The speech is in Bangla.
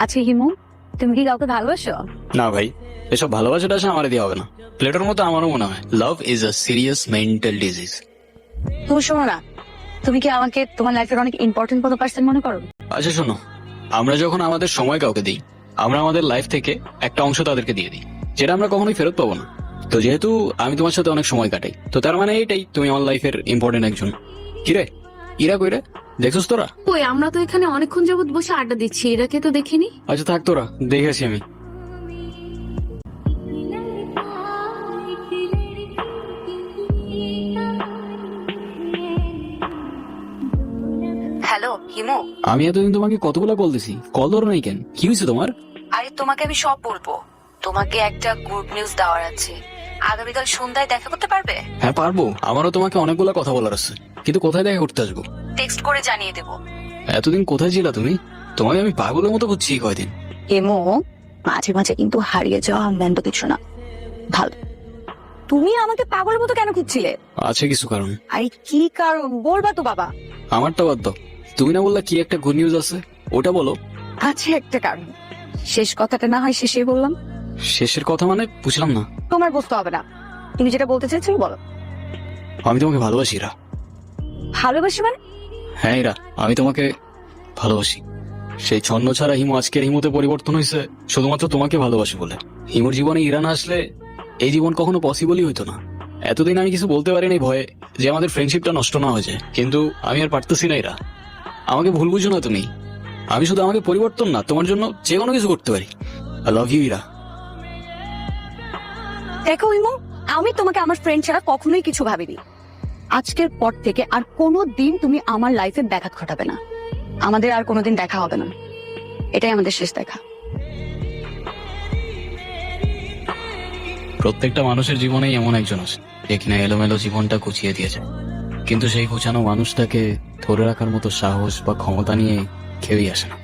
আচ্ছা হিমু, তুমি কি কাউকে ভালোবাসো? না ভাই, এসব ভালোবাসাটা আসে আমার দিয়ে হবে না। প্লেটোর মতো আমারও মনে হয় love is a serious mental disease. তুমি শোনো না, তুমি কি আমাকে তোমার লাইফের অনেক ইম্পর্টেন্ট কোনো পার্সন মনে করো? আচ্ছা শোনো, আমরা যখন আমাদের সময় কাউকে দিই, আমরা আমাদের লাইফ থেকে একটা অংশ তাদেরকে দিয়ে দিই, যেটা আমরা কখনোই ফেরত পাবো না। তো যেহেতু আমি তোমার সাথে অনেক সময় কাটাই, তো তার মানে এইটাই তুমি আমার লাইফের ইম্পর্টেন্ট একজন। কিরে, ইরা কইরে দেখছিস তোরা? ওই আমরা তো এখানে অনেকক্ষণ যাবত বসে আড্ডা দিচ্ছি, এরাকে তো দেখিনি। আচ্ছা থাক, তোরা দেখেছি আমি। হ্যালো হিমু। আমি এতদিন তোমাকে কতগুলো কল দিছি, কল ধরো নাই কেন? কি হয়েছে তোমার? আরে তোমাকে আমি সব বলবো। তোমাকে একটা গুড নিউজ দেওয়ার আছে। আগামীকাল সন্ধ্যায় দেখা করতে পারবে? হ্যাঁ পারবো, আমারও তোমাকে অনেকগুলো কথা বলার আছে, কিন্তু কোথায় দেখা করতে আসবো? টেক্সট করে জানিয়ে দেবো। এতদিন কোথায় ছিলা তুমি? তোমাকে আমি পাগলের মতো খুঁজছি কয়দিন। হিমু, মাঝে মাঝে কিন্তু হারিয়ে যাওয়া আনন্দ কিছু না। ভালো। তুমি আমাকে পাগলের মতো কেন খুঁজছিলে? আছে কিছু কারণ। আরে কি কারণ বলবা তো বাবা। আমারটা বাদ দাও, তুমি না বললা কি একটা গুড নিউজ আছে, ওটা বলো। আছে একটা কারণ। শেষ কথাটা না হয় শেষে বললাম। শেষের কথা মানে বুঝলাম না। তোমার বুঝতে হবে না, তুমি যেটা বলতে চাইছো বলো। আমি তোমাকে ভালোবাসি ইরা। ভালোবাসি মানে? হ্যাঁ ইরা, আমি তোমাকে ভালোবাসি। সেই ছন্ন ছাড়া হিমু আজকের হিমুতে পরিবর্তন হয়েছে শুধুমাত্র তোমাকে ভালোবাসি বলে। হিমুর জীবনে ইরা না আসলে এই জীবন কখনো পসিবলই হইতো না। এতদিন আমি কিছু বলতে পারিনি ভয়ে যে আমাদের ফ্রেন্ডশিপটা নষ্ট না হয়ে যায়, কিন্তু আমি আর পারতেছি না ইরা। আমাকে ভুল বুঝো না তুমি। আমি শুধু আমাকে পরিবর্তন না, তোমার জন্য যে কোনো কিছু করতে পারি। I love you Ira. দেখো ইমো, আমি তোমাকে আমার ফ্রেন্ড ছাড়া কখনোই কিছু ভাবিনি। আজকের পর থেকে আর কোনো দিন তুমি আমার লাইফে ব্যাঘাত ঘটাবে না। আমাদের আর কোনোদিন দেখা হবে না, এটাই আমাদের শেষ দেখা। প্রত্যেকটা মানুষের জীবনেই এমন একজন আছে যে কিনা এলোমেলো জীবনটা গুছিয়ে দিয়েছে, কিন্তু সেই গোছানো মানুষটাকে ধরে রাখার মতো সাহস বা ক্ষমতা নিয়ে কেউই আসে না।